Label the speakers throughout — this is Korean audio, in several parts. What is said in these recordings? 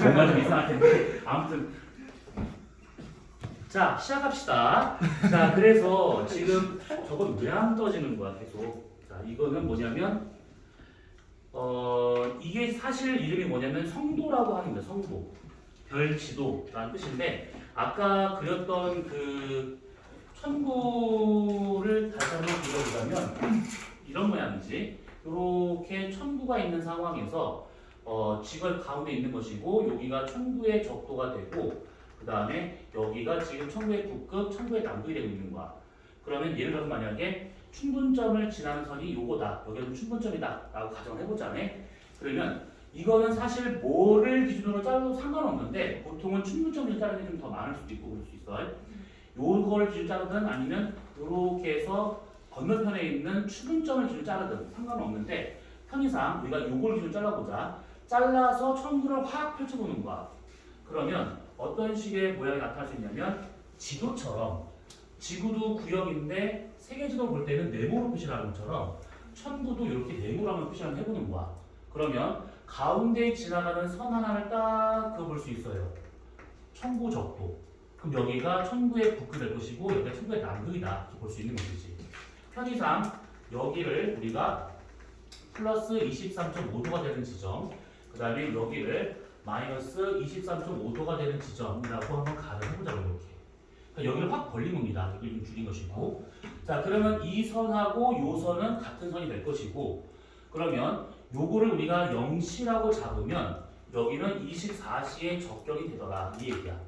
Speaker 1: 뭔가 좀 이상할 텐데 아무튼 자 시작합시다. 자 그래서 지금 저건 왜 안 떠지는 거야 계속. 자 이거는 뭐냐면 이게 사실 이름이 뭐냐면 성도라고 하는 거야. 성도 별지도라는 뜻인데 아까 그렸던 그 천구를 다시 한번 그려보자면 이런 모양이지. 이렇게 천구가 있는 상황에서 지구의 가운데 있는 것이고 여기가 천구의 적도가 되고 그 다음에 여기가 지금 천구의 북극, 천구의 남극이 되고 있는 거야. 그러면 예를 들어서 만약에 충분점을 지나는 선이 요거다. 여기는 충분점이다 라고 가정을 해보자면 그러면 이거는 사실 뭐를 기준으로 짜도 상관없는데 보통은 충분점을 자르는 게 좀 더 많을 수도 있고 그럴 수 있어요. 요걸 기준 자르든 아니면 이렇게 해서 건너편에 있는 추분점을 기준 자르든 상관없는데 편의상 우리가 요걸 기준 잘라보자. 잘라서 천구를 확 펼쳐보는 거야. 그러면 어떤 식의 모양이 나타날 수 있냐면 지도처럼 지구도 구역인데 세계지도 볼 때는 네모로 표시를 하는 것처럼 천구도 이렇게 네모로 한번 표시를 해보는 거야. 그러면 가운데 지나가는 선 하나를 딱 그어 볼 수 있어요. 천구 적도. 그럼 여기가 천구의 북극이 될 것이고 여기가 천구의 남극이다 이렇게 볼 수 있는 것이지. 편의상 여기를 우리가 플러스 23.5도가 되는 지점, 그 다음에 여기를 마이너스 23.5도가 되는 지점이라고 한번 가정해보자고 이렇게. 그러니까 여기를 확 벌린 겁니다. 여기를 좀 줄인 것이고. 자 그러면 이 선하고 요 선은 같은 선이 될 것이고 그러면 요거를 우리가 0시라고 잡으면 여기는 24시의 적경이 되더라 이 얘기야.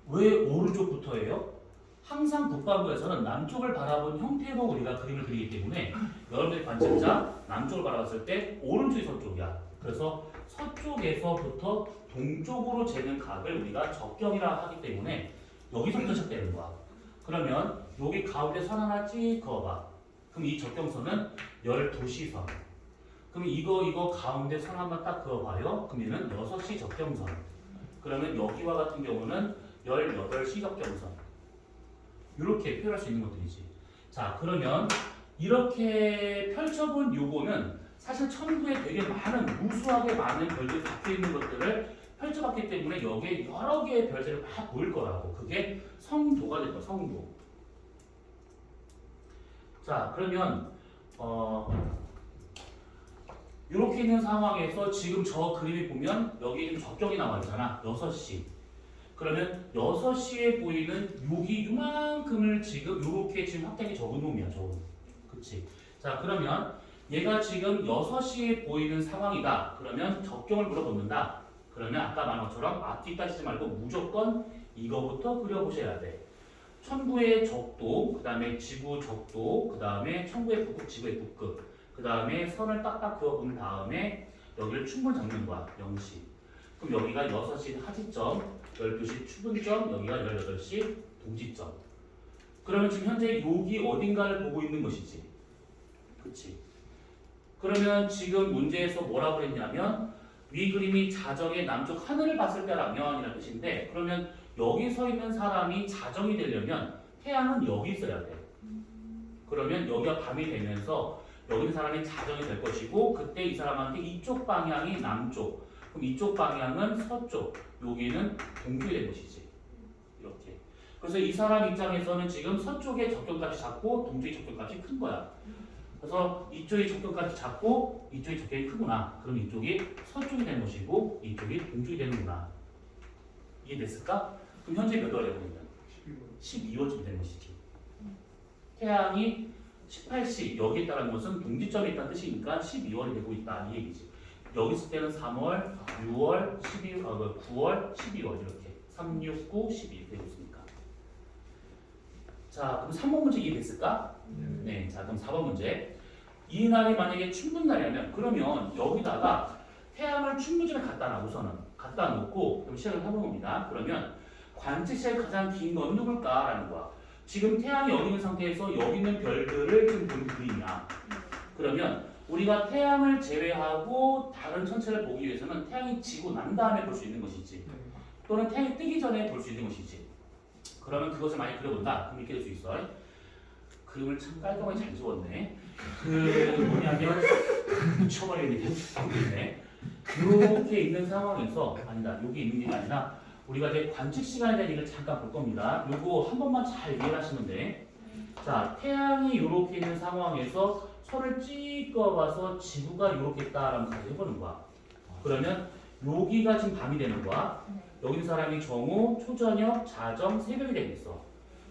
Speaker 1: 왜 오른쪽부터예요? 항상 북반구에서는 남쪽을 바라본 형태로 우리가 그림을 그리기 때문에 여러분들의 관점자 남쪽을 바라봤을 때 오른쪽이 서쪽이야. 그래서 서쪽에서부터 동쪽으로 재는 각을 우리가 적경이라 하기 때문에 여기서부터 시작되는 거야. 그러면 여기 가운데 선 하나 찍 그어봐. 그럼 이 적경선은 12시선. 그럼 이거 가운데 선 한번 딱 그어봐요. 그럼 얘는 6시 적경선. 그러면 여기와 같은 경우는 18시 적경선. 이렇게 표현할 수 있는 것들이지. 자 그러면 이렇게 펼쳐본 요거는 사실 천구에 되게 많은 무수하게 많은 별들이 박혀 있는 것들을 펼쳐봤기 때문에 여기에 여러 개의 별들이 막 보일 거라고. 그게 성도가 될 거야. 성도. 자 그러면 이렇게 있는 상황에서 지금 저 그림이 보면 여기 좀 적경이 나와 있잖아. 6시. 그러면 6시에 보이는 여기 요만큼을 지금 요렇게 지금 확대하게 적은 놈이야. 적은. 그치? 자 그러면 얘가 지금 6시에 보이는 상황이다. 그러면 적경을 물어보는다. 그러면 아까 말한 것처럼 앞뒤 따지지 말고 무조건 이거부터 그려보셔야 돼. 천구의 적도, 그 다음에 지구 적도, 그 다음에 천구의 북극, 지구의 북극, 그 다음에 선을 딱딱 그어본 다음에 여기를 충분 잡는 거야. 0시. 그럼 여기가 6시 하지점, 12시 추분점, 여기가 18시 동지점. 그러면 지금 현재 여기 어딘가를 보고 있는 것이지. 그치? 그러면 지금 문제에서 뭐라고 했냐면 위 그림이 자정의 남쪽 하늘을 봤을 때라면 이라는 뜻인데 그러면 여기 서 있는 사람이 자정이 되려면 태양은 여기 있어야 돼. 그러면 여기가 밤이 되면서 여기 있는 사람이 자정이 될 것이고 그때 이 사람한테 이쪽 방향이 남쪽 그럼 이쪽 방향은 서쪽 여기는 동쪽이 될 것이지. 이렇게. 그래서 이 사람 입장에서는 지금 서쪽의 적경값이 작고 동쪽의 적경값이 큰 거야. 그래서 이쪽이 적경값이 작고 이쪽이 적경이 크구나. 그럼 이쪽이 서쪽이 되는 것이고 이쪽이 동쪽이 되는구나. 이해됐을까? 그럼 현재 몇 월에 보면 12월쯤 되는 것이지. 태양이 18시 여기에 있다는 것은 동지점에 있다는 뜻이니까 12월이 되고 있다 이 얘기지. 여기 있을 때는 3월, 6월, 12월, 9월, 12월 이렇게 3, 6, 9, 12 되고 있으니까. 자, 그럼 3번 문제 이해됐을까? 네. 자, 그럼 4번 문제. 이 날이 만약에 춘분날이라면 그러면 여기다가 태양을 춘분점에 갖다 놔 우선은 갖다 놓고 그럼 시작을 해보는 겁니다. 그러면 관측시간이 가장 긴 건 누굴까라는 거야. 지금 태양이 여기 있는 상태에서 여기 있는 별들을 지금 보는 그림이야. 그러면 우리가 태양을 제외하고 다른 천체를 보기 위해서는 태양이 지고 난 다음에 볼 수 있는 것이지. 또는 태양이 뜨기 전에 볼 수 있는 것이지. 그러면 그것을 많이 그려본다. 그럼 이렇게 될 수 있어. 그림을 참 깔끔하게 잘 지웠네. 뭐냐면 미쳐버리겠네. 이렇게 있는 상황에서 아니다. 여기 있는 게 아니라 우리가 이제 관측 시간에 대한 얘기를 잠깐 볼 겁니다. 요거 한 번만 잘 이해하시면 돼. 자, 태양이 이렇게 있는 상황에서 선을 찍어봐서 지구가 이렇게 있다라는 가정을 해보는 거야. 그러면 여기가 지금 밤이 되는 거야. 여기 있는 사람이 정오, 초저녁, 자정, 새벽이 되겠어.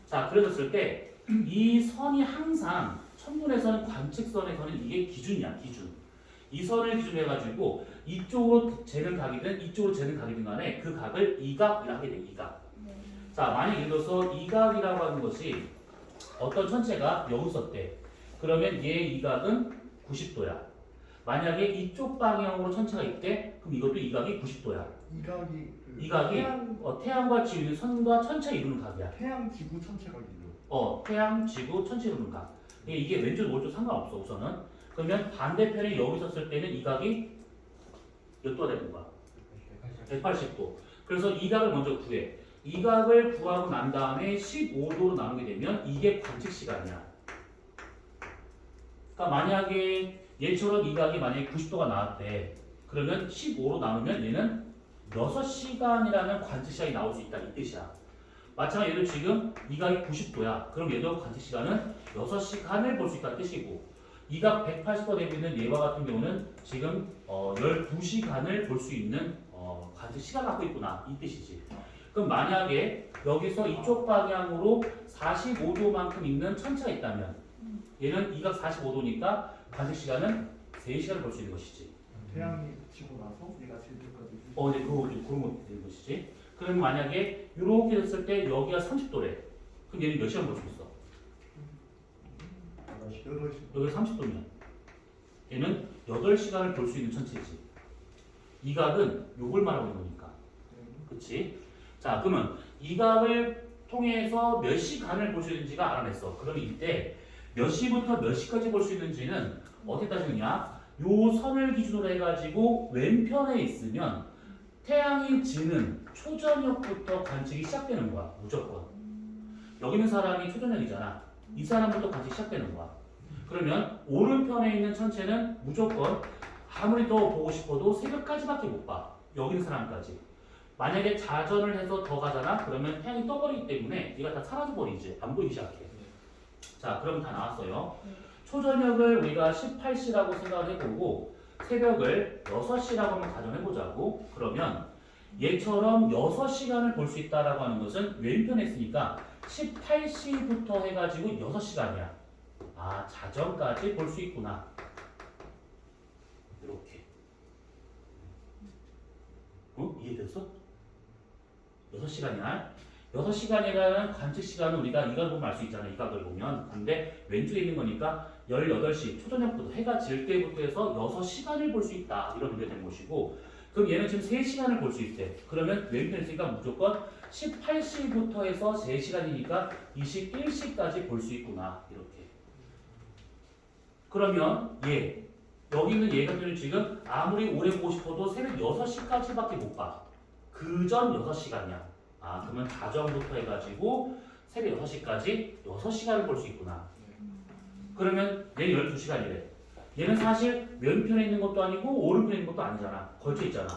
Speaker 1: 자, 그래졌을 때 이 선이 항상 천문에서는 관측선에서는 이게 기준이야, 기준. 이 선을 기준으로 해가지고 이쪽으로 재는 각이든 이쪽으로 재는 각이든 간에 그 각을 이각이라 하게 돼, 이각. 자, 만약 예를 들어서 이각이라고 하는 것이 어떤 천체가 여기 있었대. 그러면 얘 이각은 90도야. 만약에 이쪽 방향으로 천체가 있대. 그럼 이것도 이각이 90도야. 이각이 태양과 지구 있는 선과 천체 이루는 각이야.
Speaker 2: 태양, 지구, 천체가 이루.
Speaker 1: 태양, 지구, 천체 이루는 각. 이게 왼쪽 오른쪽 상관없어 우선은. 그러면 반대편에 여기 있었을 때는 이 각이 몇 도가 되는 거야? 180도. 그래서 이 각을 먼저 구해. 이 각을 구하고 난 다음에 15도로 나누게 되면 이게 관측 시간이야. 그러니까 만약에 얘처럼 이 각이 만약에 90도가 나왔대. 그러면 15로 나누면 얘는 6시간이라는 관측 시간이 나올 수 있다 이 뜻이야. 마찬가지로 지금 이 각이 90도야. 그럼 얘도 관측 시간은 6시간을 볼 수 있다는 뜻이고 이 각 180도 되고 있는 얘와 같은 경우는 지금 12시간을 볼 수 있는 관측 시간을 갖고 있구나 이 뜻이지. 그럼 만약에 여기서 이쪽 방향으로 45도만큼 있는 천체가 있다면 얘는 이 각 45도니까 관측 시간은 3시간을 볼 수 있는 것이지.
Speaker 2: 태양이 지고 나서 얘가 질 때까지.
Speaker 1: 이제 그런 거 되는 것이지. 그러면 만약에 이렇게 됐을 때 여기가 30도래. 그럼 얘는 몇 시간 볼 수 있어?
Speaker 2: 8시.
Speaker 1: 여기가 30도면 얘는 8시간을 볼 수 있는 천체지. 이 각은 요걸 말하고 있는 거니까. 그치? 자, 그러면 이 각을 통해서 몇 시간을 볼 수 있는지가 알아냈어. 그러면 이때 몇 시부터 몇 시까지 볼 수 있는지는 어떻게 따지느냐? 요 선을 기준으로 해가지고 왼편에 있으면 태양이 지는 초저녁부터 관측이 시작되는 거야. 무조건. 여기 있는 사람이 초저녁이잖아. 이 사람부터 관측이 시작되는 거야. 그러면 오른편에 있는 천체는 무조건 아무리 더 보고 싶어도 새벽까지밖에 못 봐. 여기 있는 사람까지. 만약에 자전을 해서 더 가잖아. 그러면 태양이 떠버리기 때문에 얘가 다 사라져버리지. 안 보이기 시작해. 자, 그럼 다 나왔어요. 초저녁을 우리가 18시라고 생각을 해보고 새벽을 6시라고 한번 가정해보자고. 그러면 얘처럼 6시간을 볼 수 있다라고 하는 것은 왼편에 있으니까 18시부터 해가지고 6시간이야. 아, 자정까지 볼 수 있구나. 이렇게. 이해됐어? 6시간이야. 6시간이라는 관측 시간은 우리가 이걸 보면 알 수 있잖아. 이 각을 보면. 근데 왼쪽에 있는 거니까 18시 초저녁부터 해가 질 때부터 해서 6시간을 볼 수 있다. 이런 의미가 되는 것이고 그럼 얘는 지금 3시간을 볼 수 있대. 그러면 왼편에 있으니까 무조건 18시부터 해서 3시간이니까 21시까지 볼 수 있구나. 이렇게. 그러면 여기 있는 얘 같은 경우는 지금 아무리 오래 보고 싶어도 새벽 6시까지밖에 못 봐. 그 전 6시간이야. 아, 그러면 자정부터 해가지고 새벽 6시까지 6시간을 볼 수 있구나. 그러면 얘는 12시간이래. 얘는 사실 왼편에 있는 것도 아니고 오른편에 있는 것도 아니잖아. 걸쳐 있잖아.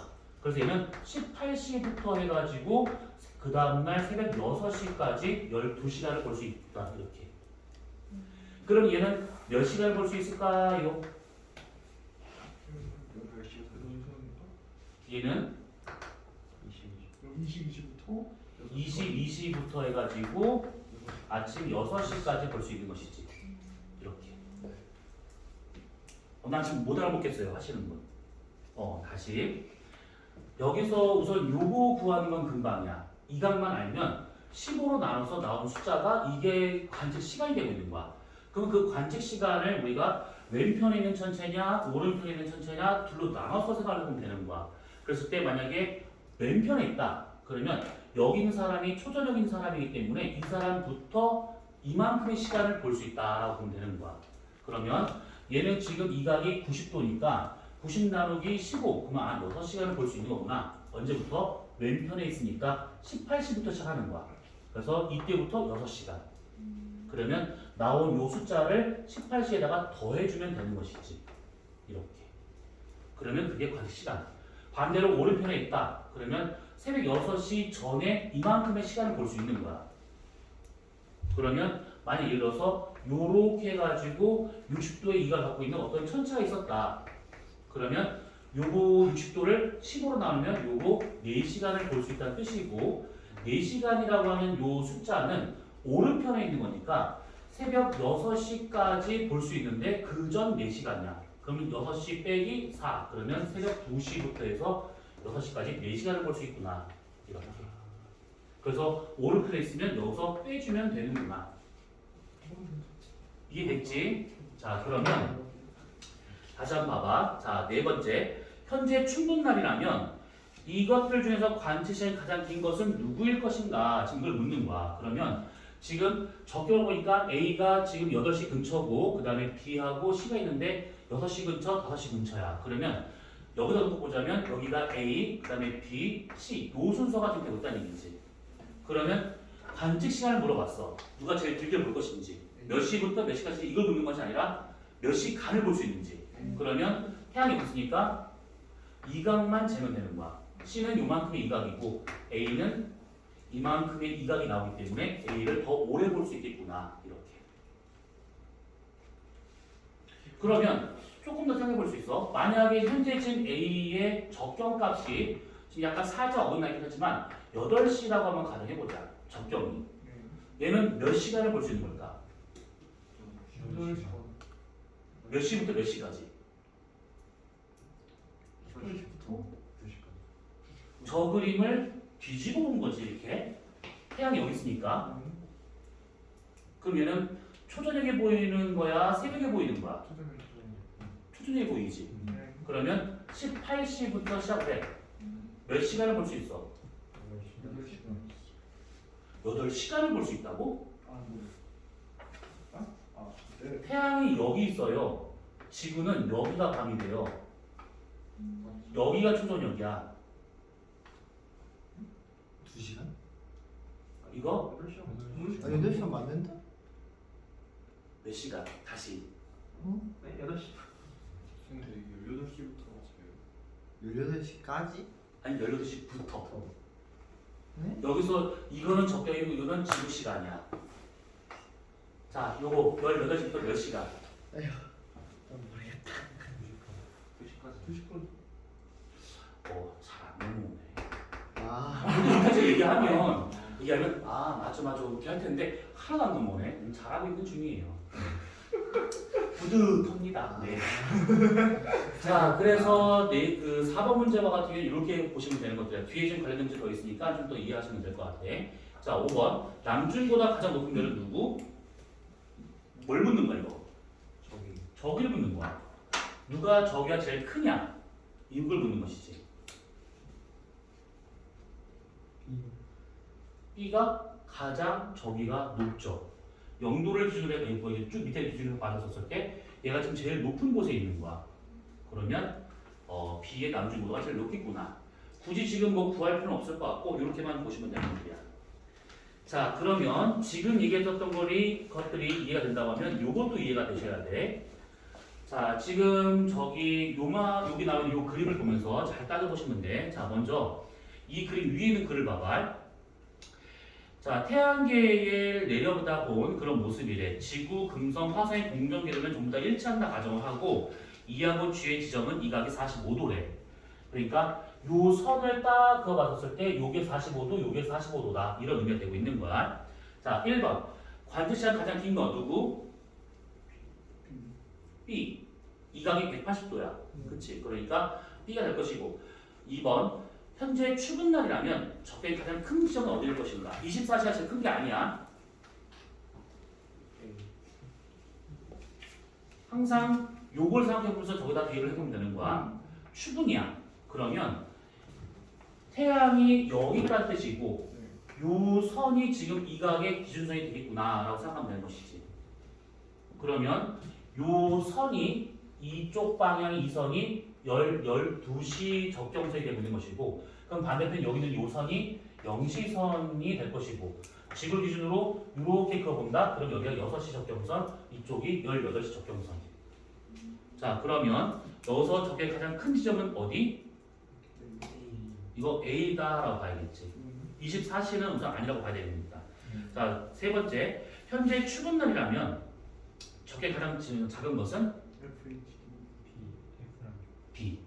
Speaker 1: 그래서 얘는 18시부터 해가지고 그 다음날 새벽 6시까지 12시간을 볼 수 있다. 이렇게. 그럼 얘는 몇 시간을 볼 수 있을까요?
Speaker 2: 8시.
Speaker 1: 얘는 22시부터 해가지고 아침 6시까지 볼 수 있는 것이지. 이렇게. 난 지금 못 알아먹겠어요. 하시는 분. 다시. 여기서 우선 요거 구하는 건 금방이야. 이 각만 알면 15로 나눠서 나온 숫자가 이게 관측 시간이 되고 있는 거야. 그럼 그 관측 시간을 우리가 왼편에 있는 천체냐 오른편에 있는 천체냐 둘로 나눠서 생각하면 되는 거야. 그랬을 때 만약에 왼편에 있다. 그러면 여기 있는 사람이 초저녁인 사람이기 때문에 이 사람부터 이만큼의 시간을 볼 수 있다라고 보면 되는 거야. 그러면 얘는 지금 이 각이 90도니까 90 나누기 15 그러면 한 6시간을 볼 수 있는 거구나. 언제부터? 왼편에 있으니까 18시부터 시작하는 거야. 그래서 이때부터 6시간. 그러면 나온 요 숫자를 18시에다가 더해주면 되는 것이지. 이렇게. 그러면 그게 관측 시간. 반대로 오른편에 있다. 그러면 새벽 6시 전에 이만큼의 시간을 볼 수 있는 거야. 그러면 만약 예를 들어서 요렇게 해가지고 60도의 이가 갖고 있는 어떤 천체가 있었다. 그러면 요거 60도를 15로 나누면 요거 4시간을 볼 수 있다는 뜻이고 4시간이라고 하는 요 숫자는 오른편에 있는 거니까 새벽 6시까지 볼 수 있는데 그 전 4시간이야. 그러면 6시 빼기 4 그러면 새벽 2시부터 해서 6시까지 4시간을 볼 수 있구나. 이렇게. 그래서 오른편에 있으면 여기서 빼주면 되는구나. 이해됐지? 자 그러면 다시 한번 봐봐. 자, 네 번째. 현재 충분날이라면 이것들 중에서 관측 시간이 가장 긴 것은 누구일 것인가? 지금 이걸 묻는 거야. 그러면 지금 적격을 보니까 A가 지금 8시 근처고 그 다음에 B하고 C가 있는데 6시 근처, 5시 근처야. 그러면 여기서 놓고 보자면 여기가 A, 그 다음에 B, C 요 순서가 좀 되고 있다는 얘기지. 그러면 관측 시간을 물어봤어. 누가 제일 길게 볼 것인지. 몇 시부터 몇 시까지 이걸 묻는 것이 아니라 몇 시간을 볼 수 있는지. 그러면 태양이 있으니까 이각만 재면 되는 거야. C는 요만큼의 이각이고 A는 이만큼의 이각이 나오기 때문에 A를 더 오래 볼 수 있겠구나. 이렇게. 그러면 조금 더 생각해 볼 수 있어. 만약에 현재 지금 A의 적경값이 지금 약간 살짝 어긋나긴 하지만 8시라고 한번 가정해보자. 적경이. 얘는 몇 시간을 볼 수 있는 걸까?
Speaker 2: 8시
Speaker 1: 몇 시부터 몇 시까지?
Speaker 2: 8시부터 2시까지.
Speaker 1: 저 그림을 뒤집어 본 거지 이렇게. 태양이 여기 있으니까. 그럼 얘는 초저녁에 보이는 거야? 새벽에 보이는 거야? 초저녁에 보이지. 그러면 18시부터 시작해. 몇 시간을 볼 수 있어? 8시간을 볼 수 있다고?
Speaker 2: 네.
Speaker 1: 태양이 여기 있어요. 지구는 여기가 밤이 돼요. 여기가 초저녁이야.
Speaker 3: 2시간?
Speaker 1: 이거
Speaker 3: 8시간 맞는데?
Speaker 1: 몇 시간? 다시.
Speaker 3: 네? 8시.
Speaker 2: 근데 이게 8시부터
Speaker 3: 18시까지?
Speaker 1: 아니 18시부터.
Speaker 3: 네?
Speaker 1: 여기서 이거는 적격이고 이거는 지구 시간이야. 자, 요거 18시부터 몇 시간?
Speaker 3: 모르겠다.
Speaker 2: 2시까지.
Speaker 1: 잘 안 넘어오네.
Speaker 3: 아,
Speaker 1: 여기까지 얘기하면 맞아 이렇게 할 텐데 하나도 안 넘어오네. 잘하고 있는 중이에요. 뿌듯합니다. 네. 자, 그래서 그 4번 문제와 같은 경우는 이렇게 보시면 되는 것들이야. 뒤에 좀 관련된 문제 더 있으니까 좀 더 이해하시면 될 것 같아. 자, 5번. 남중보다 가장 높은 별은 누구? 뭘 묻는 거야 이거? 저기를 묻는 거야. 누가 저기가 제일 크냐? 이걸 묻는 것이지. B가 가장 저기가 높죠. 영도를 기준으로 해서 쭉 밑에 기준으로 빠졌었을 때 얘가 지금 제일 높은 곳에 있는 거야. 그러면 B의 남중보도가 제일 높겠구나. 굳이 지금 뭐 구할 필요는 없을 것 같고 이렇게만 보시면 되는 거야. 자, 그러면 지금 얘기했었던 것들이 이해가 된다고 하면 요것도 이해가 되셔야 돼. 자, 지금 여기 나오는 요 그림을 보면서 잘 따져보시면 돼. 자, 먼저 이 그림 위에 있는 글을 봐봐. 자, 태양계에 내려보다 본 그런 모습이래. 지구, 금성, 화성의 공전궤도는 전부 다 일치한다 가정을 하고 E하고 G의 지점은 이각이 45도래. 그러니까 요 선을 딱 그어봤을 때 요게 45도, 요게 45도다. 이런 의미가 되고 있는 거야. 자, 1번. 관측 시간 가장 긴 거 누구? B. 이각이 180도야. 그치? 그러니까 B가 될 것이고. 2번. 현재 추분날이라면 적격이 가장 큰 지점은 어디일 것인가? 24시가 제일 큰 게 아니야. 항상 요걸 생각해보면서 저기다 대입을 해보면 되는 거야. 추분이야. 그러면 태양이 여기라는 뜻이고 요 선이 지금 이각의 기준선이 되겠구나 라고 생각하면 되는 것이지. 그러면 요 선이 이쪽 방향의 이 선이 12시 적경선이 되고 있는 것이고 그럼 반대편 여기는 요 선이 0시선이 될 것이고 지구를 기준으로 이렇게 그어본다? 그럼 여기가 6시 적경선, 이쪽이 18시 적경선. 자, 그러면 여기서 적격의 가장 큰 지점은 어디? 이거 A다라고 봐야겠지. 24시는 우선 아니라고 봐야 됩니다. 자, 세 번째. 현재 추분날이라면 적게 가장 작은 것은 B.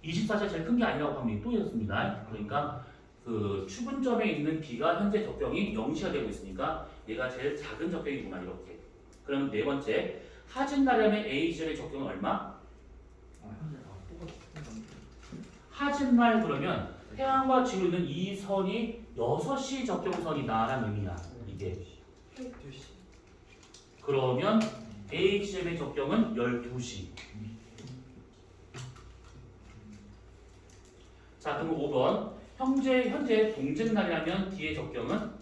Speaker 1: 24시가 제일 큰 게 아니라고 하면 또 이렇습니다. 그러니까 그 추분점에 있는 B가 현재 적경이 0시가 되고 있으니까 얘가 제일 작은 적경이구나 이렇게. 그럼 네 번째. 하진날이라면 A 지점의 적경은 얼마? 하진날 그러면 태양과 지구 있는 이 선이 6시 적경선이다라는 의미야. 이게. 그러면 A 지점의 적경은 12시. 자, 그럼 5번. 현재 동짓날이라면 D의 적경은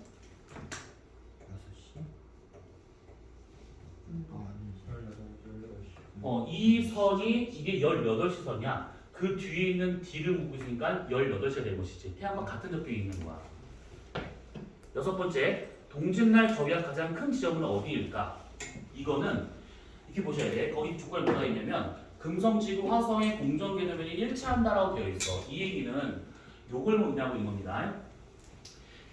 Speaker 3: 6시?
Speaker 1: 이 선이 이게 18시 선이야. 그 뒤에 있는 D를 묻고 있으니까 18시가 된 것이지. 태양과 같은 적경이 있는 거야. 여섯 번째. 동짓날 저기가 가장 큰 지점은 어디일까? 이거는 이렇게 보셔야 돼. 거기 조건이 뭐가 있냐면 금성, 지구, 화성의 공전 개념이 일치한다라고 되어 있어. 이 얘기는 요걸 묻냐고 있는 겁니다.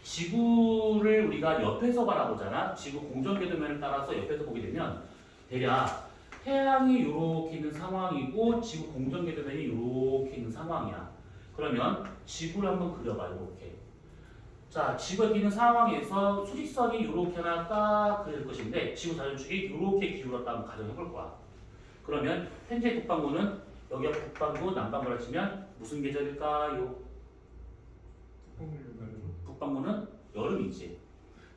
Speaker 1: 지구를 우리가 옆에서 바라보잖아. 지구 공전 개념을 따라서 옆에서 보게 되면 대략 태양이 이렇게 있는 상황이고 지구 공전 개념이 이렇게 있는 상황이야. 그러면 지구를 한번 그려봐. 이렇게. 자, 지구가 있는 상황에서 수직선이 이렇게 하나 딱 그릴 것인데 지구 자전축이 이렇게 기울었다 한번 가정해 볼 거야. 그러면 현재 북반구는 여기가 북반구, 남반구라 치면 무슨 계절일까요? 북반구는 여름이지.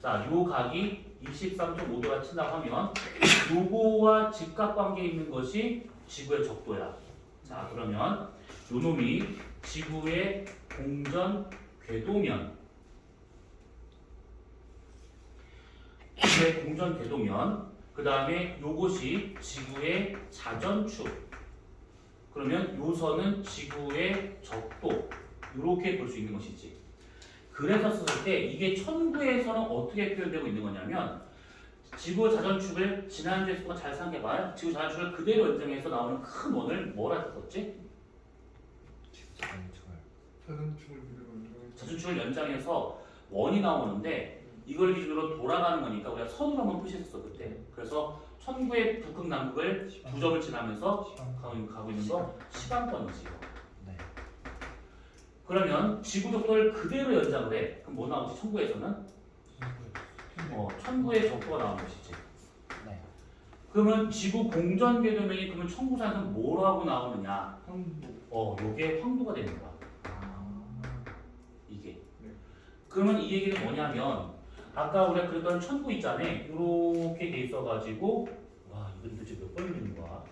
Speaker 1: 자, 요 각이 23.5도가 친다고 하면 요거와 직각관계에 있는 것이 지구의 적도야. 자, 그러면 요 놈이 지구의 공전 궤도면, 지구의 공전 궤도면, 그 다음에 요것이 지구의 자전축. 그러면 요 선은 지구의 적도. 이렇게 볼 수 있는 것이지. 그래서 썼을 때 이게 천구에서는 어떻게 표현되고 있는 거냐면 지구 자전축을 지난주에 수가 잘 생각해봐요. 지구 자전축을 그대로 연장해서 나오는 큰 원을 뭐라 썼지? 자전축을 연장해서 원이 나오는데 이걸 기준으로 돌아가는 거니까 우리가 선으로 한번 표시했었어 그때. 그래서 천구의 북극 남극을 두 점을 지나면서 가고 있는 거 시간권이지. 그러면 지구 적도를 그대로 연장을 해. 그럼 뭐 나오지? 천구에서는? 천구의 적도가 나오는 것이지. 그러면 지구 공전 궤도면이 그러면 천구산은 뭐라고 나오느냐? 요게 황도가 되는 거야. 이게. 그러면 이 얘기는 뭐냐면 아까 우리가 그랬던 천구 있잖아. 이렇게 돼 있어가지고 와 이건 도대체 몇 번을 읽는 거야?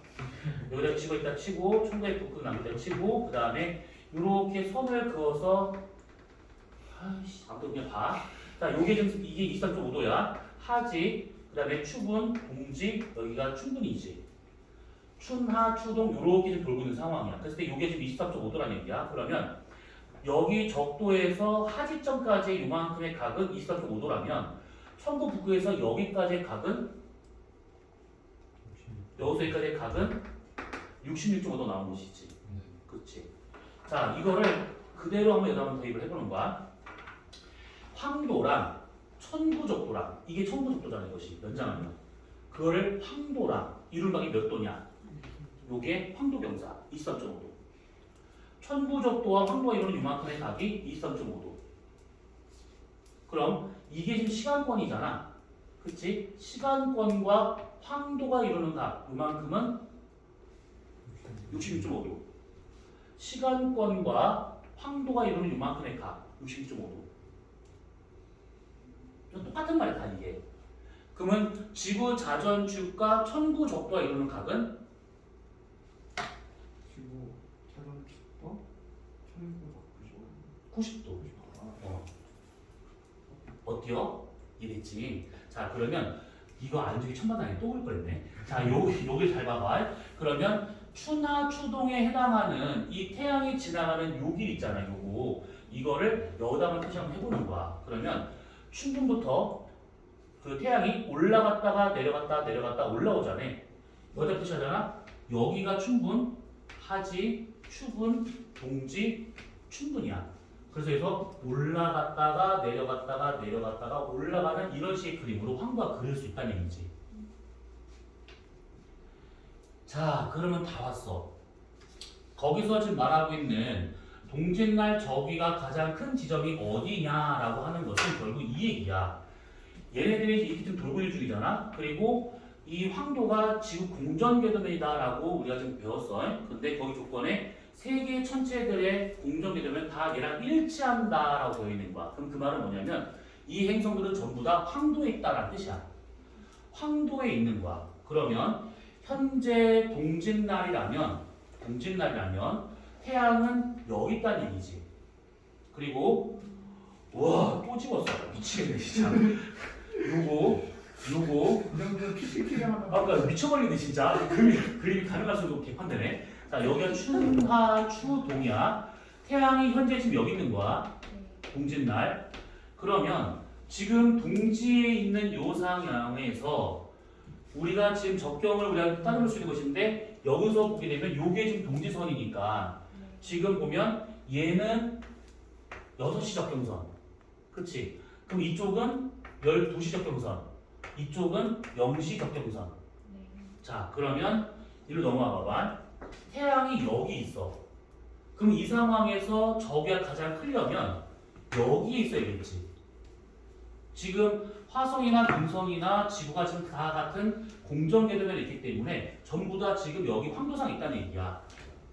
Speaker 1: 여기다 치고 있다 치고 천구의 북극 남극 치고 그 다음에 이렇게 선을 그어서 아무튼 그냥 봐. 자, 요게 지금 이게 23.5도야. 하지, 그 다음에 추분, 동지, 여기가 충분이지. 춘하, 추동 요렇게 지금 돌고 있는 상황이야. 그래서 요게 지금 23.5도라는 얘기야. 그러면 여기 적도에서 하지점까지 요만큼의 각은 23.5도라면 천구 북극에서 여기까지의 각은 여기서 여기까지의 각은 66.5도 나온 것이지. 그렇지. 자, 이거를 그대로 한번 여기다 한번 대입을 해보는 거야. 황도랑 천구적도랑 이게 천구적도잖아 이것이 연장하면 그거를 황도랑 이룰 각이 몇 도냐? 요게 황도경사 23.5도. 천구적도와 황도가 이루는 이만큼의 각이 23.5도. 그럼 이게 지금 시간권이잖아. 그치? 시간권과 황도가 이루는 각 이만큼은 66.5도. 시간권과 황도가 이루는 이만큼의 각 66.5도. 똑같은 말이야 다 이게. 그러면 지구 자전축과 천구 적도가 이루는 각은
Speaker 2: 지구 자전축과 천구
Speaker 1: 90도. 어때요? 이랬지. 자, 그러면 이거 안 주기 천만다행에 또 올 뻔했네. 자, 요길 잘 봐봐. 그러면 추나 추동에 해당하는 이 태양이 지나가는 요 길 있잖아. 요거 이거를 여기다가 표시 한번 해보는 거야. 그러면 충분부터 그 태양이 올라갔다가 내려갔다 올라오잖아. 여기다 표시하잖아. 여기가 충분, 하지, 추분, 동지, 충분이야. 그래서 올라갔다가 내려갔다가 내려갔다가 올라가는 이런 식의 그림으로 황도가 그릴 수 있다는 얘기지. 자, 그러면 다 왔어. 거기서 지금 말하고 있는 동짓날 저기가 가장 큰 지점이 어디냐라고 하는 것은 결국 이 얘기야. 얘네들이 이렇게 좀 돌고 있는 중이잖아. 그리고 이 황도가 지구 공전궤도면이다라고 우리가 지금 배웠어. 근데 거기 조건에 세 개의 천체들의 공전궤도면 다 얘랑 일치한다라고 되어 있는 거야. 그럼 그 말은 뭐냐면 이 행성들은 전부 다 황도에 있다라는 뜻이야. 황도에 있는 거야. 그러면 현재 동짓날이라면 태양은 여기 있다는 얘기지. 그리고 와, 또 집었어. 미치겠네 진짜. 요거
Speaker 2: 이 정도면 PPT를 하나.
Speaker 1: 아까 미쳐버리네 진짜. 그림이 가능할수록 개판되네. 자, 여기가 춘하 추동이야. 태양이 현재 지금 여기 있는 거야. 동짓날. 그러면 지금 동지에 있는 요 상황에서 우리가 지금 적경을 우리가 따져볼 수 있는 것인데 여기서 보게 되면 요게 지금 동지선이니까 지금 보면 얘는 6시 적경선. 그치? 그럼 이쪽은 12시 적경선. 이쪽은 0시 적경선. 자, 그러면 이리로 넘어와 봐봐. 태양이 여기 있어. 그럼 이 상황에서 저기가 가장 크려면 여기에 있어야겠지. 지금 화성이나 금성이나 지구가 지금 다 같은 공전궤도면에 있기 때문에 전부 다 지금 여기 황도상에 있다는 얘기야.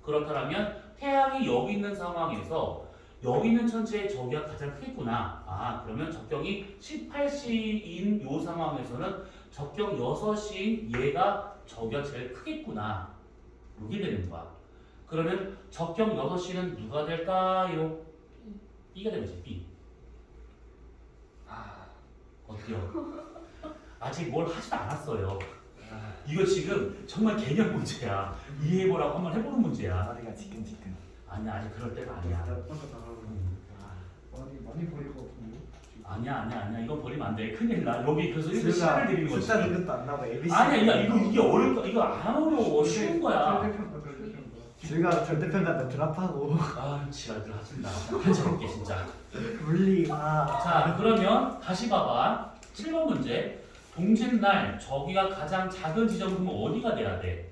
Speaker 1: 그렇다면 태양이 여기 있는 상황에서 여기 있는 천체의 저기가 가장 크겠구나. 아, 그러면 적경이 18시인 요 상황에서는 적경 6시인 얘가 저기가 제일 크겠구나. 이게 되는 거야. 그러면 적경 6시는 누가 될까요? B가 되겠지, B. 어때요? 아직 뭘 하지도 않았어요. 이거 지금 정말 개념 문제야. 이해해보라고 한번 해보는 문제야.
Speaker 3: 머리가 지끈지끈.
Speaker 1: 아니야, 아직 그럴 때가 아니야.
Speaker 2: 많이 버릴 것 같은데.
Speaker 1: 아니야. 이건 버리면 안 돼. 큰일 나. 여기 그래서 이렇게
Speaker 3: 숫자
Speaker 1: 시간을 드리는 거지.
Speaker 3: 숫자 등급도 안 나고 ABC.
Speaker 1: 아니야, 이게 어렵다. 이거 안 어려워. 쉬운 거야.
Speaker 2: 절대평가.
Speaker 3: 제가 절대평가 드랍하고
Speaker 1: 아, 지랄들 하신다. 한참 진짜.
Speaker 3: 물리가.
Speaker 1: 자, 그러면 다시 봐봐. 7번 문제. 동짓날 저기가 가장 작은 지점은 어디가 돼야 돼?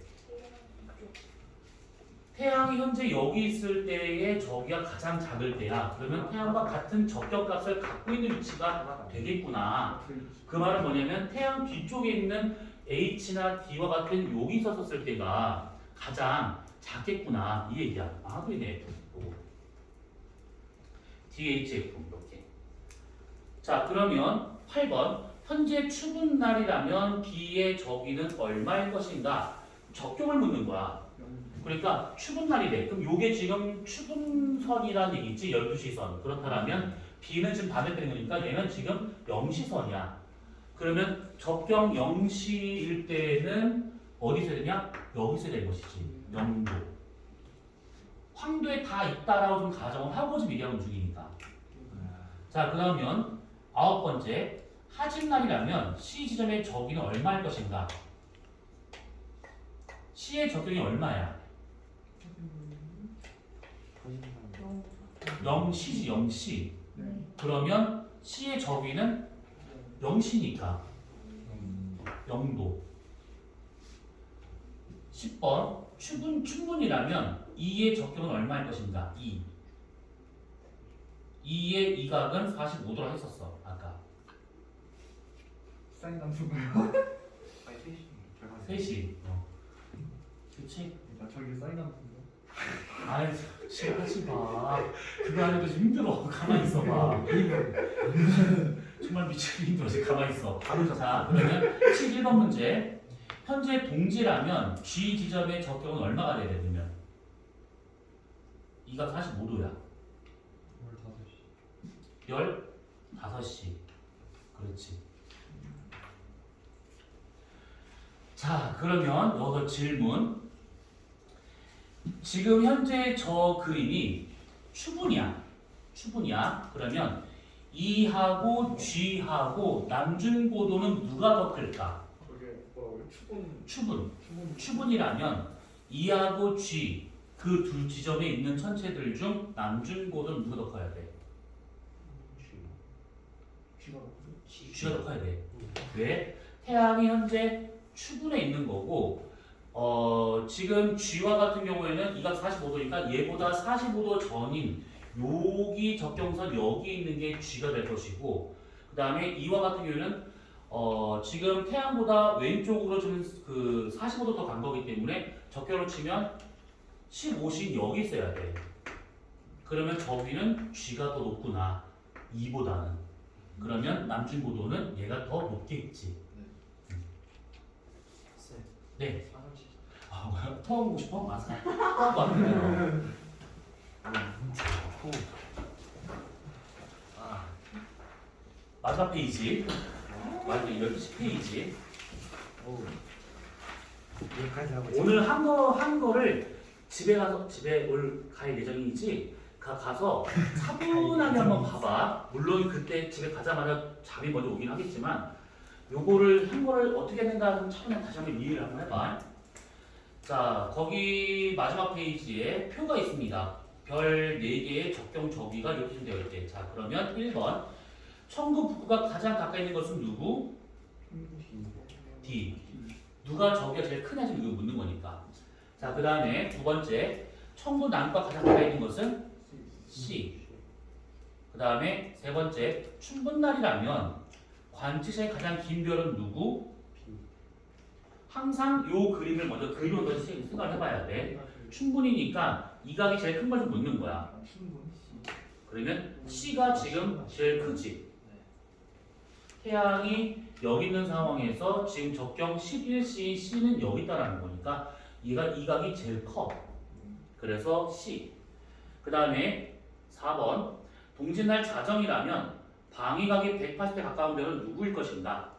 Speaker 1: 태양이 현재 여기 있을 때에 저기가 가장 작을 때야. 그러면 태양과 같은 적격값을 갖고 있는 위치가 되겠구나. 그 말은 뭐냐면 태양 뒤쪽에 있는 H나 D와 같은 여기 있었을 때가 가장 작겠구나. 이 얘기야. 아도 이네 F DHF 이렇게. 자, 그러면 8번. 현재 추분 날이라면 B의 저기는 얼마일 것인가? 적경을 묻는 거야. 그러니까 추분날이래. 그럼 요게 지금 추분선이라는 얘기지. 12시 선. 그렇다면 B는 지금 반대되는 거니까 얘는 지금 0시 선이야. 그러면 적경 0시일 때는 어디 있어야 되냐? 여기 있어야 되는 것이지. 영도. 황도에 다 있다라고 좀 가정을 하고 좀 얘기하는 중이니까. 자, 그러면 9번째. 하집날이라면 C 지점의 저기는 얼마일 것인가? C의 적경이 얼마야? 0C지 0C. 그러면 C의 저기는 0C니까 0도. 10번 충분이라면 2의 적경은 얼마일 것인가? 2. 2의 이각은 45도라 했었어 아까.
Speaker 2: 사인 함수가요.
Speaker 3: 아니
Speaker 1: 3시. 그치?
Speaker 2: 나 저기 사인 함수인데.
Speaker 1: 아이, 하지 마. 그거 하니까 좀 힘들어. 가만히 있어봐. 정말 미치기 힘들어. 지금 가만히 있어. 자, 그러면 11번 문제. 현재 동지라면 G 지점의 적경은 얼마가 돼야 되면? 이가 45도야. 15시. 그렇지. 자, 그러면 여기서 질문. 지금 현재 저 그림이 추분이야. 그러면 E하고 G하고 남준고도는 누가 더 클까?
Speaker 2: 그게 뭐 추분.
Speaker 1: 추분이라면 E하고 G 그 두 지점에 있는 천체들 중 남중고도는 누가 더 커야 돼?
Speaker 2: 쥐가
Speaker 1: G가 더 커야 돼. 왜? 태양이 현재 추분에 있는 거고 지금 G와 같은 경우에는 이각 45도니까 얘보다 45도 전인 여기 적경선 여기 있는 게 G가 될 것이고 그 다음에 이와 같은 경우에는 지금 태양보다 왼쪽으로 좀 그 45도 더 간 거기 때문에 적결로 치면 15신 여기 있어야 돼. 그러면 저 위는 G가 더 높구나. 2보다는. 그러면 남중고도는 얘가 더 높겠지. 네. 아, 뭐야? 토하고 싶어? 맞아. 토하고 안 돼. 마지막 페이지. 마지막 12페이지.
Speaker 3: 여기까지 하고 있어.
Speaker 1: 오늘 한 거를 집에 갈 예정이지. 가서 차분하게 한번 봐봐. 물론 그때 집에 가자마자 잠이 먼저 오긴 하겠지만 요거를 한 거를 어떻게 했는가 좀 차분하게 다시 한번 이해를 한번 해봐. 자, 거기 마지막 페이지에 표가 있습니다. 별 4개의 적경 저기가 이렇게 되어 있대. 자, 그러면 1번 천구 북구가 가장 가까이 있는 것은 누구? D. 누가 저기가 제일 크냐 지금 이거 묻는 거니까. 자, 그 다음에 두 번째 천구 남과 가장 가까이 있는 것은 C. 그 다음에 세 번째 춘분날이라면 관측시의 가장 긴 별은 누구? 항상 요 그림을 먼저 그리면서 생각을 해봐야 돼. 춘분이니까 이각이 제일 큰 걸 좀 묻는 거야. 그러면 C가 지금 제일 크지. 태양이 여기 있는 상황에서 지금 적경 11C인 C는 여기 있다라는 거니까 얘가 이각이 제일 커. 그래서 C. 그 다음에 4번 동짓날 자정이라면 방위각이 180에 가까운 별은 누구일 것인가?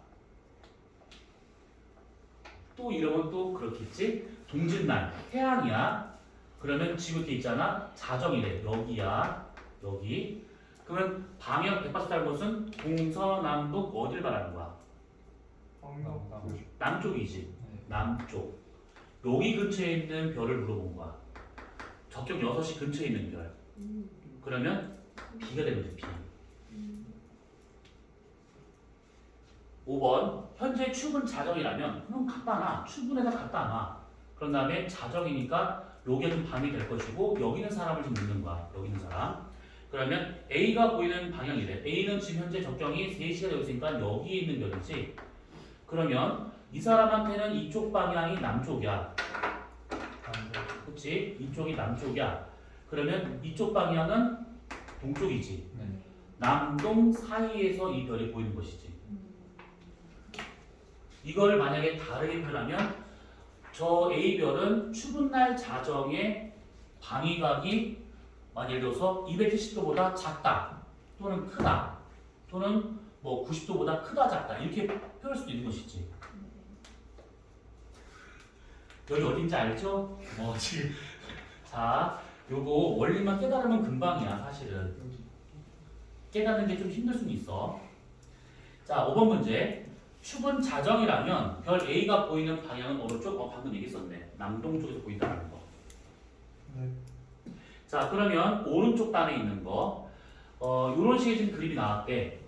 Speaker 1: 또 이러면 또 그렇겠지? 동짓날 태양이야. 그러면 지금 이렇게 있잖아. 자정이래. 여기야. 여기. 그러면 방위각 180의 곳은 동서남북 어딜 말하는 거야? 남쪽이지. 남쪽. 여기 근처에 있는 별을 물어본 거야. 적경 6시 근처에 있는 별. 그러면 B가 되는 거지. B. 5번 현재 추분 자정이라면 그럼 갖다 놔. 추분에다 갖다 놔. 그런 다음에 자정이니까 요게 좀 반이 될 것이고 여기 있는 사람을 좀 묻는 거야. 여기 있는 사람. 그러면 A가 보이는 방향이래. A는 지금 현재 적경이 3시가 되고 있으니까 여기에 있는 별이지. 그러면 이 사람한테는 이쪽 방향이 남쪽이야. 그치? 이쪽이 남쪽이야. 그러면 이쪽 방향은 동쪽이지. 남동 사이에서 이 별이 보이는 것이지. 이걸 만약에 다르게 표현하면 저 A별은 추분날 자정의 방위각이 예를 들어서 270도보다 작다 또는 크다 또는 뭐 90도보다 크다 작다 이렇게 표현할 수도 있는 것이지. 여기 어딘지 알죠? 지금 자 요거 원리만 깨달으면 금방이야. 사실은 깨닫는 게 좀 힘들 수는 있어. 자 5번 문제 추분 자정이라면 별 A가 보이는 방향은 어느 쪽? 방금 얘기했었네. 남동 쪽에서 보인다는 거.
Speaker 2: 네.
Speaker 1: 자 그러면 오른쪽 단에 있는 거 요런 식의 지금 그림이 나왔대.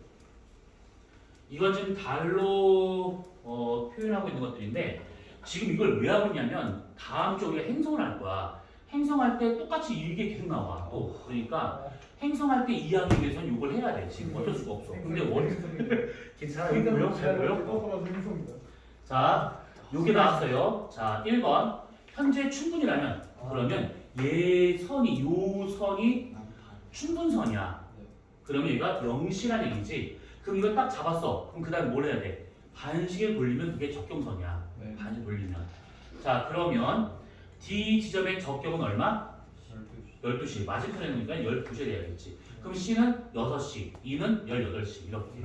Speaker 1: 이건 지금 달로 표현하고 있는 것들인데 지금 이걸 왜 하고 있냐면 다음 주에 우리가 행성을 할 거야. 행성할 때 똑같이 이게 계속 나와. 또 그러니까 행성할 때 이해하기 위해서는 이걸 해야 돼. 지금 어쩔 수가 없어. 근데 괜찮아. 이거 보여? 잘 보여? 자, 요게 나왔어요. 자, 1번 현재 충분이라면 그러면 얘 선이 요 선이 충분선이야. 그러면 얘가 0시란 얘기지. 그럼 이걸 딱 잡았어. 그럼 그 다음에 뭘 해야 돼? 반식을 돌리면 그게 적경선이야. 반식 돌리면. 자, 그러면 D 지점의 적경은 얼마? 12시. 맞은편에 놓으니까 12시에 돼야겠지. 그럼 C는 6시, E는 18시. 이렇게.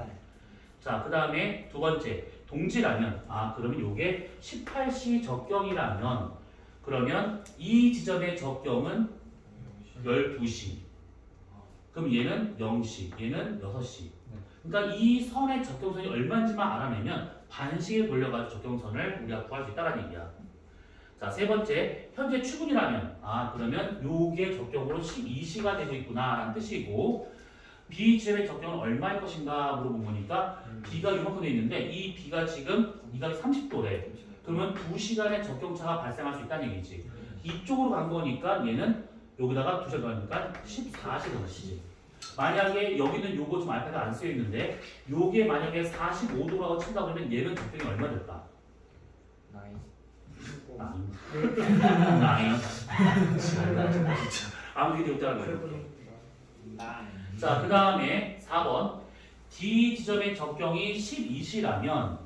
Speaker 1: 자, 그 다음에 두 번째. 동지라면, 그러면 요게 18시 적경이라면, 그러면 이 지점의 적경은 12시. 그럼 얘는 0시, 얘는 6시. 그러니까 이 선의 적경선이 얼마인지만 알아내면 반식을 돌려가지고 적경선을 우리가 구할 수 있다는 얘기야. 자, 세 번째, 현재 출근이라면 그러면 요게 적격으로 12시가 되고 있구나라는 뜻이고 비지점의 적격은 얼마일 것인가 물어본 거니까 B가 이만큼 돼 있는데 이 B가 지금 이각이 30도래. 그러면 2시간의 적경차가 발생할 수 있다는 얘기지. 이쪽으로 간 거니까 얘는 여기다가 2시간 더하니까 14시간 것이지. 만약에 여기는 요거 지금 알파가 안 쓰여 있는데 요게 만약에 45도라고 친다 그러면 얘는 적경이 얼마 될까? 9. 아무리 되었다는 거예요. 자, 그 다음에 4번 D 지점의 적경이 12시라면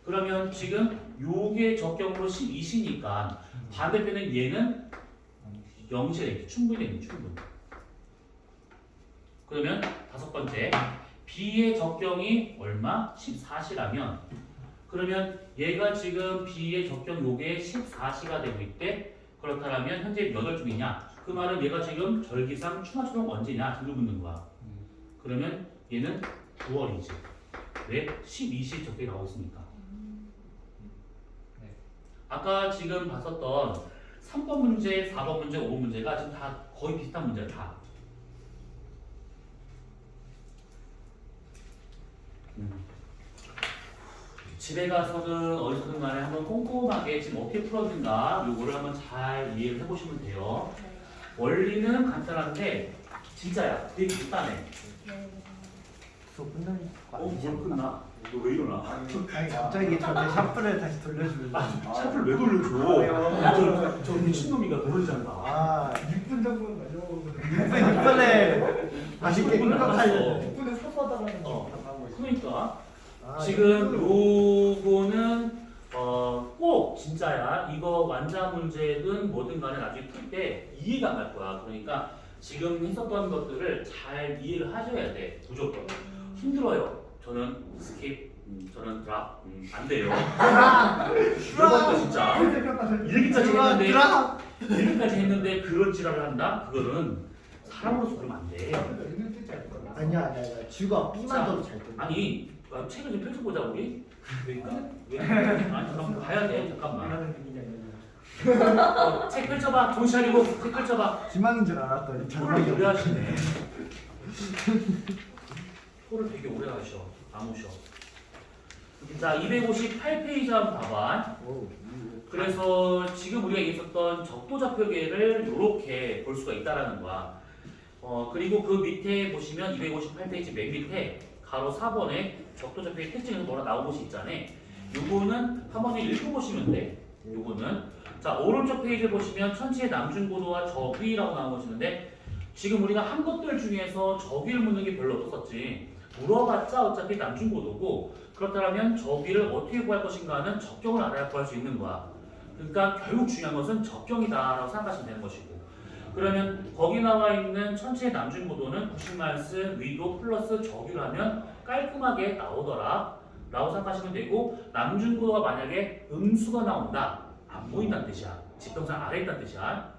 Speaker 1: 그러면 지금 요게 적경으로 12시니까 반대편은 얘는 0시가 되겠지. 충분히 되겠지. 충분히. 그러면 다섯 번째 B의 적경이 얼마? 14시라면 그러면 얘가 지금 B의 적경 요게 14시가 되고 있대. 그렇다면 현재 몇 월 중이냐? 그 말은 얘가 지금 절기상 추마초동 언제냐? 등을 묻는 거야. 그러면 얘는 9월이지. 왜? 12시 적격이 나오고 있으니까. 아까 지금 봤었던 3번 문제, 4번 문제, 5번 문제가 지금 다 거의 비슷한 문제야. 다. 집에 가서는 어디서든 간에 한번 꼼꼼하게 지금 어떻게 풀었는가 요거를 한번 잘 이해를 해보시면 돼요. 원리는 간단한데 진짜야. 되게 간단해.
Speaker 3: 수업 끝나니까.
Speaker 1: 뭘 끝나? 너 왜 일어나?
Speaker 3: 아니 갑자기 저한테 샤프를 다시 돌려주면.
Speaker 1: 샤프를 왜 돌려줘? 저 미친놈이가 돌리잖아.
Speaker 3: 아
Speaker 2: 6분 정도 가져오고
Speaker 3: 6분에 맛있게
Speaker 1: 6분
Speaker 3: 끓여가려고.
Speaker 2: 6분에 사과하다라는
Speaker 1: 그러니까
Speaker 3: 아,
Speaker 1: 지금 요거는 꼭 진짜야. 이거 완자 문제든 뭐든 간에 나중에 풀 때 이해가 안 갈 거야. 그러니까 지금 했었던 것들을 잘 이해를 하셔야 돼. 무조건. 힘들어요. 저는 스킵, 저는 드랍, 안 돼요. 이거 진짜 이렇게까지 했는데 그런 지랄을 한다? 그거는 사람으로서 그러면 안 돼.
Speaker 3: 아니야. 쥐가 B만 더도 잘 돼.
Speaker 1: 아니 책을 좀 펼쳐보자 우리. 왜? 아니 잠깐 봐야 돼. 잠깐만.
Speaker 3: 이러는 분위기 아니야.
Speaker 1: 책 펼쳐봐. 정신 차리고 책 펼쳐봐.
Speaker 3: 지망인 줄 알았더니
Speaker 1: 토를
Speaker 3: 절망이
Speaker 1: 오래 하시네. 토를 되게 오래 하셔. 안 오셔. 자, 258페이지 한번 봐봐. 그래서 지금 우리가 얘기했었던 적도좌표계를 이렇게 볼 수가 있다라는 거야. 그리고 그 밑에 보시면 258페이지 맨 밑에 가로 4번에 적도좌표의 특징에서 뭐라 나온 곳이 있잖아요. 요거는 한번 읽어보시면 돼. 요거는 자 오른쪽 페이지 보시면 천체의 남중고도와 적위라고 나온 것이 있는데 지금 우리가 한 것들 중에서 적위를 묻는 게 별로 없었지. 물어봤자 어차피 남중고도고 그렇다면 적위를 어떻게 구할 것인가는 적경을 알아야 구할 수 있는 거야. 그러니까 결국 중요한 것은 적경이다라고 생각하시면 되는 것이고 그러면 거기 나와 있는 천체의 남중고도는 90마이너스 위도 플러스 적유라면 깔끔하게 나오더라 라고 생각하시면 되고 남중고도가 만약에 음수가 나온다 안 보인다는 뜻이야. 지평선 아래에 있다는 뜻이야.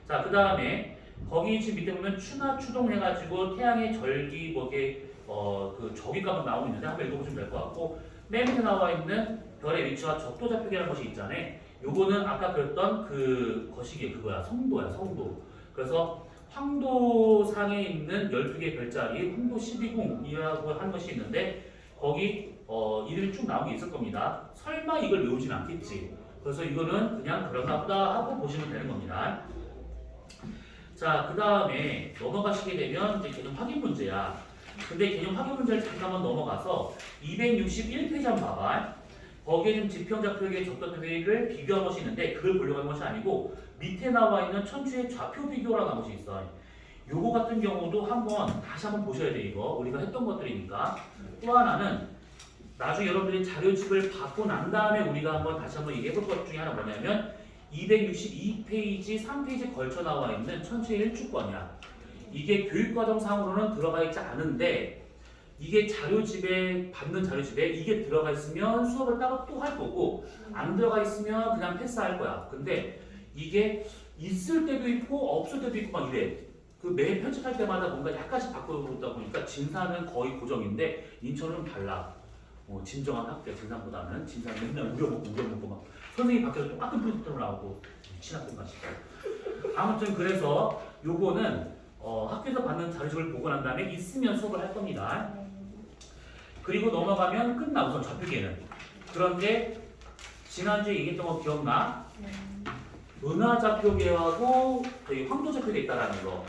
Speaker 1: 자, 그 다음에 거기 지금 밑에 보면 추나 추동 해가지고 태양의 절기 뭐게 그 적위값은 나오고 있는데 한번 읽어보시면 될 것 같고 맨 밑에 나와 있는 별의 위치와 적도좌표계라는 것이 있잖아요. 요거는 아까 그랬던 그 거시기 그거야. 성도야. 성도. 그래서 황도상에 있는 12개의 별자리 황도 12궁이라고 하는 것이 있는데 거기 이름이 쭉 나온 게 있을 겁니다. 설마 이걸 외우진 않겠지. 그래서 이거는 그냥 그런가 보다 하고 보시면 되는 겁니다. 자, 그 다음에 넘어가시게 되면 이제 개념 확인 문제야. 근데 개념 확인 문제를 잠깐만 넘어가서 261페이지 한번 봐봐. 거기에 좀 지평좌표의 적도좌표를 비교한 것이 있는데 그걸 보려고 하는 것이 아니고 밑에 나와 있는 천추의 좌표 비교라는 것이 있어. 요거 같은 경우도 다시 한번 보셔야 돼. 이거 우리가 했던 것들이니까. 또 하나는 나중에 여러분들이 자료집을 받고 난 다음에 우리가 다시 한번 얘기해 볼 것 중에 하나 뭐냐면 262페이지 3페이지에 걸쳐 나와 있는 천추의 일주권이야. 이게 교육과정상으로는 들어가 있지 않은데 이게 자료집에 받는 자료집에 이게 들어가 있으면 수업을 따로 또 할 거고 안 들어가 있으면 그냥 패스할 거야. 근데 이게 있을 때도 있고 없을 때도 있고 막 이래. 그 매 편집할 때마다 뭔가 약간씩 바꿔보다 보니까 진사는 거의 고정인데 인천은 달라. 진정한 학교 진상보다는 진상 맨날 우겨먹고 막 선생님 밖에서 똑같은 프로젝트로 나오고 친학생 맛이다. 아무튼 그래서 요거는 학교에서 받는 자료집을 보고 난 다음에 있으면 수업을 할 겁니다. 그리고 넘어가면 끝나 우선 좌표계는. 그런데 지난주에 얘기했던 거 기억나? 은하좌표계하고 저희 황도좌표계 있다라는 거.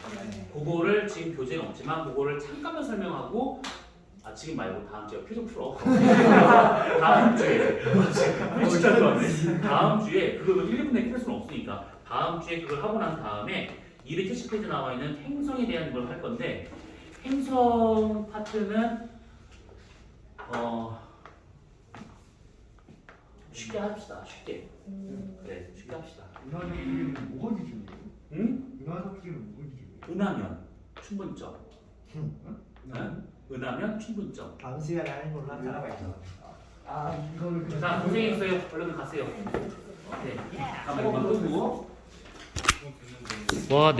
Speaker 1: 그거를 지금 교재는 없지만 그거를 잠깐만 설명하고 지금 말고 다음 주에 표정 풀어. 다음 주에 진짜 좋아하네. 다음 주에 그걸 1분 내에 풀 수는 없으니까 다음 주에 그걸 하고 난 다음에 270페이지 나와 있는 행성에 대한 걸 할 건데 행성 파트는 쉽게 합시다. 쉽게. 그래 쉽게 합시다.
Speaker 2: 은하석기는 뭐가 기준이에요?
Speaker 1: 응?
Speaker 2: 은하석기는 뭐가 기준이에요?
Speaker 1: 은하면 충분점. 은하면 충분점.
Speaker 3: 다음 시간에 하는 걸로 하자.
Speaker 2: 이거를
Speaker 1: 자 고생했어요. 얼른 가세요. 네. 잠깐만 이거 끄고. 와.